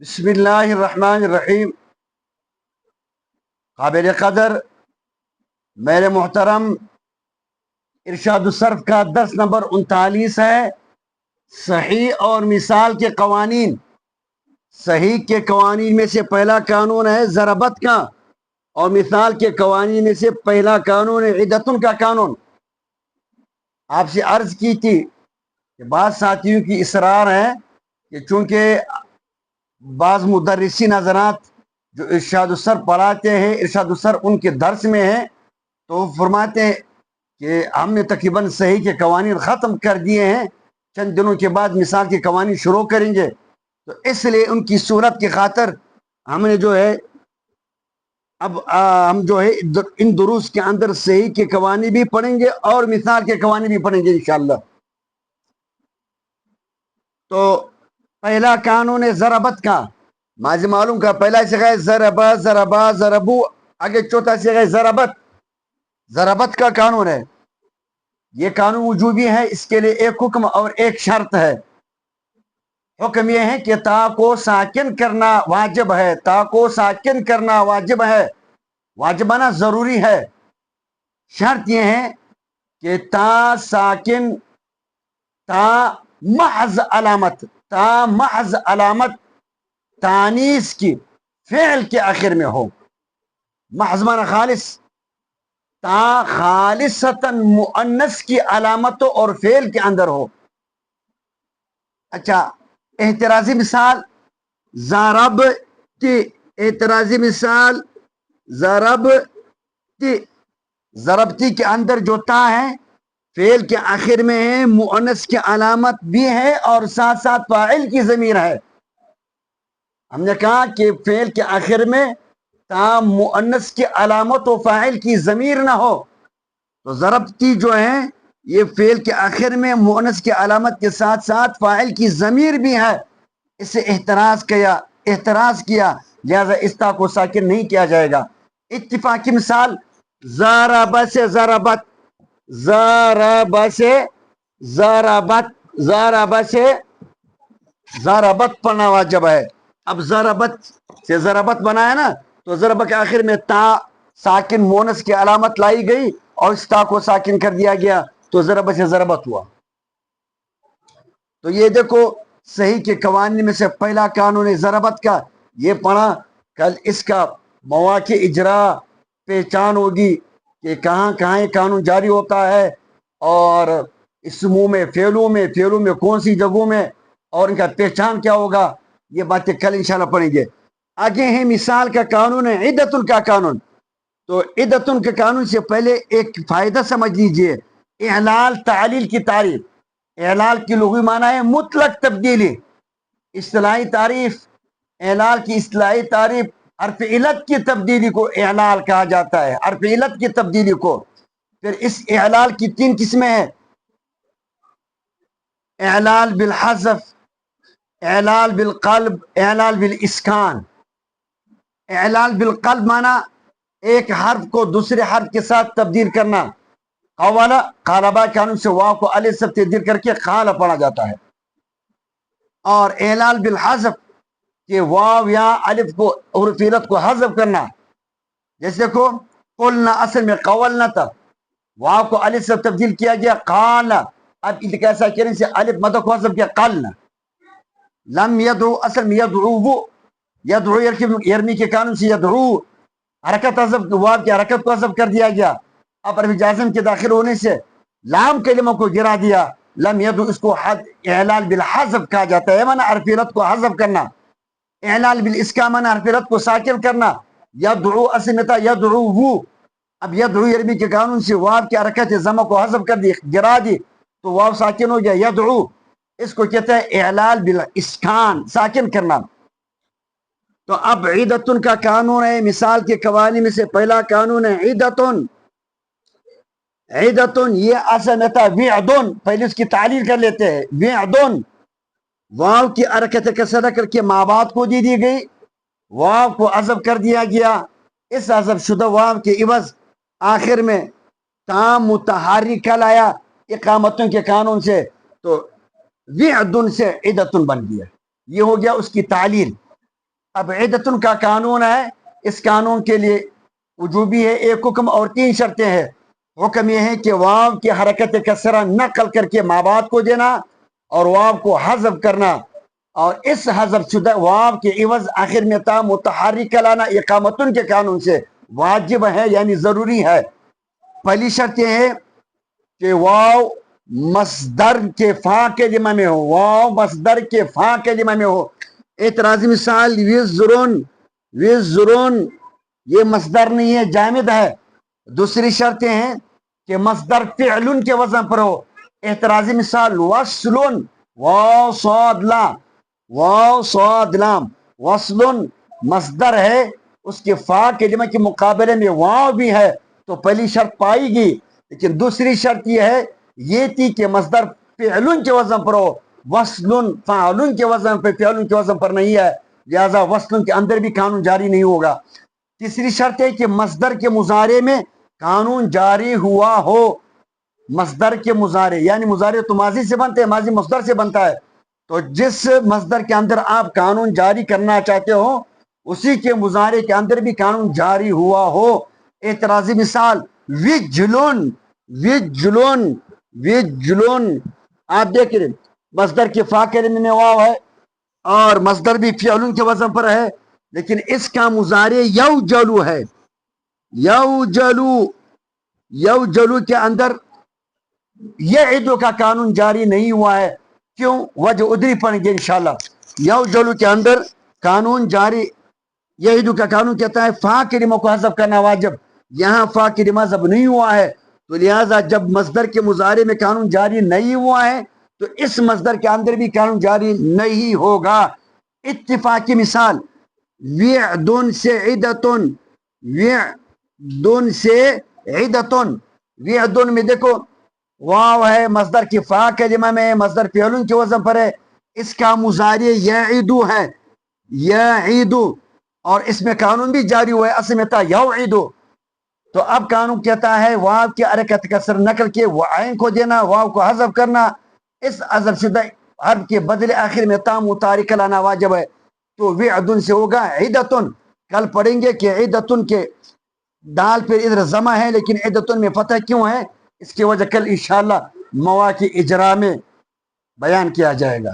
بسم اللہ الرحمن الرحیم۔ قابل قدر میرے محترم، ارشاد الصرف کا درس نمبر 39 ہے۔ صحیح اور مثال کے قوانین۔ صحیح کے قوانین میں سے پہلا قانون ہے ضربت کا، اور مثال کے قوانین میں سے پہلا قانون ہے عدتن کا قانون۔ آپ سے عرض کی تھی کہ بعض ساتھیوں کی اصرار ہے کہ چونکہ بعض مدرسین حضرات جو ارشاد الصرف پڑھاتے ہیں، ارشاد الصرف ان کے درس میں ہے، تو فرماتے ہیں کہ ہم نے تقریباً صحیح کے قوانین ختم کر دیے ہیں، چند دنوں کے بعد مثال کے قوانین شروع کریں گے، تو اس لیے ان کی صورت کی خاطر ہم نے جو ہے اب ہم جو ہے ان دروس کے اندر صحیح کے قوانین بھی پڑھیں گے اور مثال کے قوانین بھی پڑھیں گے انشاءاللہ۔ تو پہلا قانون ہے ضربت کا۔ ماضی معلوم کا پہلا صیغہ ہے ضربا، ضربا، ضربو، آگے چوتھا صیغہ ہے ضربت۔ ضربت کا قانون ہے، یہ قانون وجوبی ہے، اس کے لیے ایک حکم اور ایک شرط ہے۔ حکم یہ ہے کہ تا کو ساکن کرنا واجب ہے، تا کو ساکن کرنا واجب ہے، واجبانہ ضروری ہے۔ شرط یہ ہے کہ تا ساکن، تا محض علامت، تا محض علامت تانیث کی فعل کے آخر میں ہو۔ محض معنی خالص، تا خالصتاً مؤنث کی علامتوں اور فعل کے اندر ہو۔ اچھا، احترازی مثال ضربتی، احترازی مثال ضربتی، ضربتی کے اندر جو تا ہے فعل کے آخر میں ہے، مؤنث کی علامت بھی ہے اور ساتھ ساتھ فاعل کی ضمیر ہے۔ ہم نے کہا کہ فعل کے آخر میں تا مؤنث کی علامت و فاعل کی ضمیر نہ ہو، تو ضربتی جو ہے یہ فعل کے آخر میں مؤنث کی علامت کے ساتھ ساتھ فاعل کی ضمیر بھی ہے، اس سے احتراز کیا لہذا اس تا کو ساکن نہیں کیا جائے گا۔ اتفاقی مثال ضرب سے ضربت، ضرب سے ضربت، ضرب سے ضربت پڑھنا واجب ہے۔ اب ضربت سے ضربت بنایا نا، تو ضرب کے آخر میں تا ساکن مونس کی علامت لائی گئی اور اس تا کو ساکن کر دیا گیا، تو ضرب سے ضربت ہوا۔ تو یہ دیکھو صحیح کے قوانین میں سے پہلا قانون ہے ضربت کا، یہ پڑھا، کل اس کا مواقع اجرا پہچان ہوگی کہ کہاں کہاں یہ قانون جاری ہوتا ہے، اور اسموں میں، فعلوں میں کون سی جگہوں میں، اور ان کا پہچان کیا ہوگا، یہ باتیں کل انشاءاللہ پڑھیں گے۔ آگے ہیں مثال کا قانون ہے عدتن کا قانون۔ تو عدتن کے قانون سے پہلے ایک فائدہ سمجھ لیجئے، اعلال تعلیل کی تعریف۔ اعلال کی لغوی معنی ہے مطلق تبدیلی۔ اصطلاحی تعریف، اعلال کی اصطلاحی تعریف، حرف علت کی تبدیلی کو اعلال کہا جاتا ہے، حرف علت کی تبدیلی کو۔ پھر اس اعلال کی 3 قسمیں ہیں: اعلال بالحذف، اعلال بالقلب، اعلال بالاسکان۔ اعلال بالقلب معنی ایک حرف کو دوسرے حرف کے ساتھ تبدیل کرنا۔ قوالا، قالبا قانون سے واو کو الف سے تبدیل کر کے قال پڑھا جاتا ہے۔ اور اعلال بالحذف کہ واو یا الف کو حرف علت کو حذف کرنا، جیسے کو قلنا اصل میں قولنا تھا، واو کو الف سے تبدیل کیا گیا قال، اب کیسا کرنے سے الف مدہ کو حذف کیا قلنا۔ لم یدعو اصل میں یدعو، یدعو یرمی کے قانون سے یدعو، حرکت حذف، واو کی حرکت کو حذف کر دیا گیا، اب حرف جازم کے داخل ہونے سے لام کلمہ کو گرا دیا، لم یدعو، اس کو اعلال بالحذف کہا جاتا ہے، معنی حرف علت کو حذف کرنا۔ اعلال بالاسکان معنی حرف علت کو ساکن کرنا۔ یدعو اصل میں تھا یدعو، اب یدعو یرمی کے قانون سے واو کی حرکت ضمہ کو حذف کر دی، گرا دی، تو واو ساکن ہو گیا یدعو، اس کو کہتے ہیں اعلال بالاسکان، ساکن کرنا۔ تو اب عدتن کا قانون ہے، مثال کے قوانین میں سے پہلا قانون ہے عدتن۔ عدتن یہ اصل میں تھا وعدن، پہلے اس کی تعلیل کر لیتے ہیں۔ وعدن، واو کی حرکت کسرہ کر کے ما بعد کو دی گئی، واو کو حذف کر دیا گیا، اس حذف شدہ واو کے عوض آخر میں تام متحرک لایا اقامتوں کے قانون سے، تو وعدن سے عدتن بن گیا، یہ ہو گیا اس کی تعلیل۔ اب عدتن کا قانون ہے، اس قانون کے لیے وجوبی ہے ایک حکم اور 3 شرطیں ہیں۔ حکم یہ ہے کہ واو کی حرکت کسرہ نقل کر کے ما بعد کو دینا اور واو کو حذف کرنا، اور اس حذف شدہ واو کے عوض آخر میں تا متحرک لانا اقامتن کے قانون سے واجب ہے، یعنی ضروری ہے۔ پہلی شرط یہ ہے کہ واو مصدر کے فا کے جمع میں ہو، واو مصدر کے فا کے جمع میں ہو۔ اعتراضی مثال وزرون، وزرون یہ مصدر نہیں ہے، جامد ہے۔ دوسری شرط یہ ہے کہ مصدر فعلن کے وزن پر ہو۔ اعتراضی مثال وصلن، واو صاد لام، واو صاد لام، وصلن مصدر ہے، اس کے فا کے جمع کے مقابلے میں واو بھی ہے، تو پہلی شرط پائی گی، لیکن دوسری شرط یہ ہے یہ تھی کہ مصدر فعلن کے وزن پر ہو، وصلن فعلن کے وزن پر، فعلن کے وزن پر نہیں ہے، لہذا وصلن کے اندر بھی قانون جاری نہیں ہوگا۔ تیسری شرط ہے کہ مصدر کے مضارع میں قانون جاری ہوا ہو۔ مصدر کے مضارع یعنی مضارع تو ماضی سے بنتے ہیں، ماضی مصدر سے بنتا ہے، تو جس مصدر کے اندر آپ قانون جاری کرنا چاہتے ہو اسی کے مضارع کے اندر بھی قانون جاری ہوا ہو۔ اعتراضی مثال وجلون، وجلون، وجلون آپ دیکھ رہے مصدر کے فا کے میں واو ہے اور مصدر بھی فعلن کے وزن پر ہے، لیکن اس کا مضارع یوجلو ہے، یوجلو، یوجلو کے اندر یعدو کا قانون جاری نہیں ہوا ہے۔ کیوں؟ وجہ ادھری پڑھیں گے انشاءاللہ۔ یوجلو کے اندر قانون جاری، یعدو کا قانون کہتا ہے فا کلمہ کو حذف کرنا واجب، یہاں فا کلمہ حذف نہیں ہوا ہے، تو لہٰذا جب مصدر کے مضارع میں قانون جاری نہیں ہوا ہے تو اس مصدر کے اندر بھی قانون جاری نہیں ہوگا۔ اتفاقی مثال وعدن سے عدتن، وعدن سے عدتن، وعدن میں دیکھو واو ہے، مصدر کی فا کے جمع میں، مصدر فعلن کے وزن پر ہے، اس کا مضارع یعدو ہے، یعدو، اور اس میں قانون بھی جاری ہوا ہے، اصل میں تھا یوعدو، تو اب قانون کہتا ہے واو کی حرکت کسر نقل کے عین کو دینا، واو کو حذف کرنا، اس حذف شدہ حرف کے بدلے آخر میں تا متحرک لانا واجب ہے، تو وعدن سے ہوگا عدتن۔ کل پڑھیں گے کہ عدتن کے دال پہ ادھر ضمہ ہے لیکن عدتن میں فتح کیوں ہے، اس کی وجہ کل انشاءاللہ مواقع اجرا میں بیان کیا جائے گا۔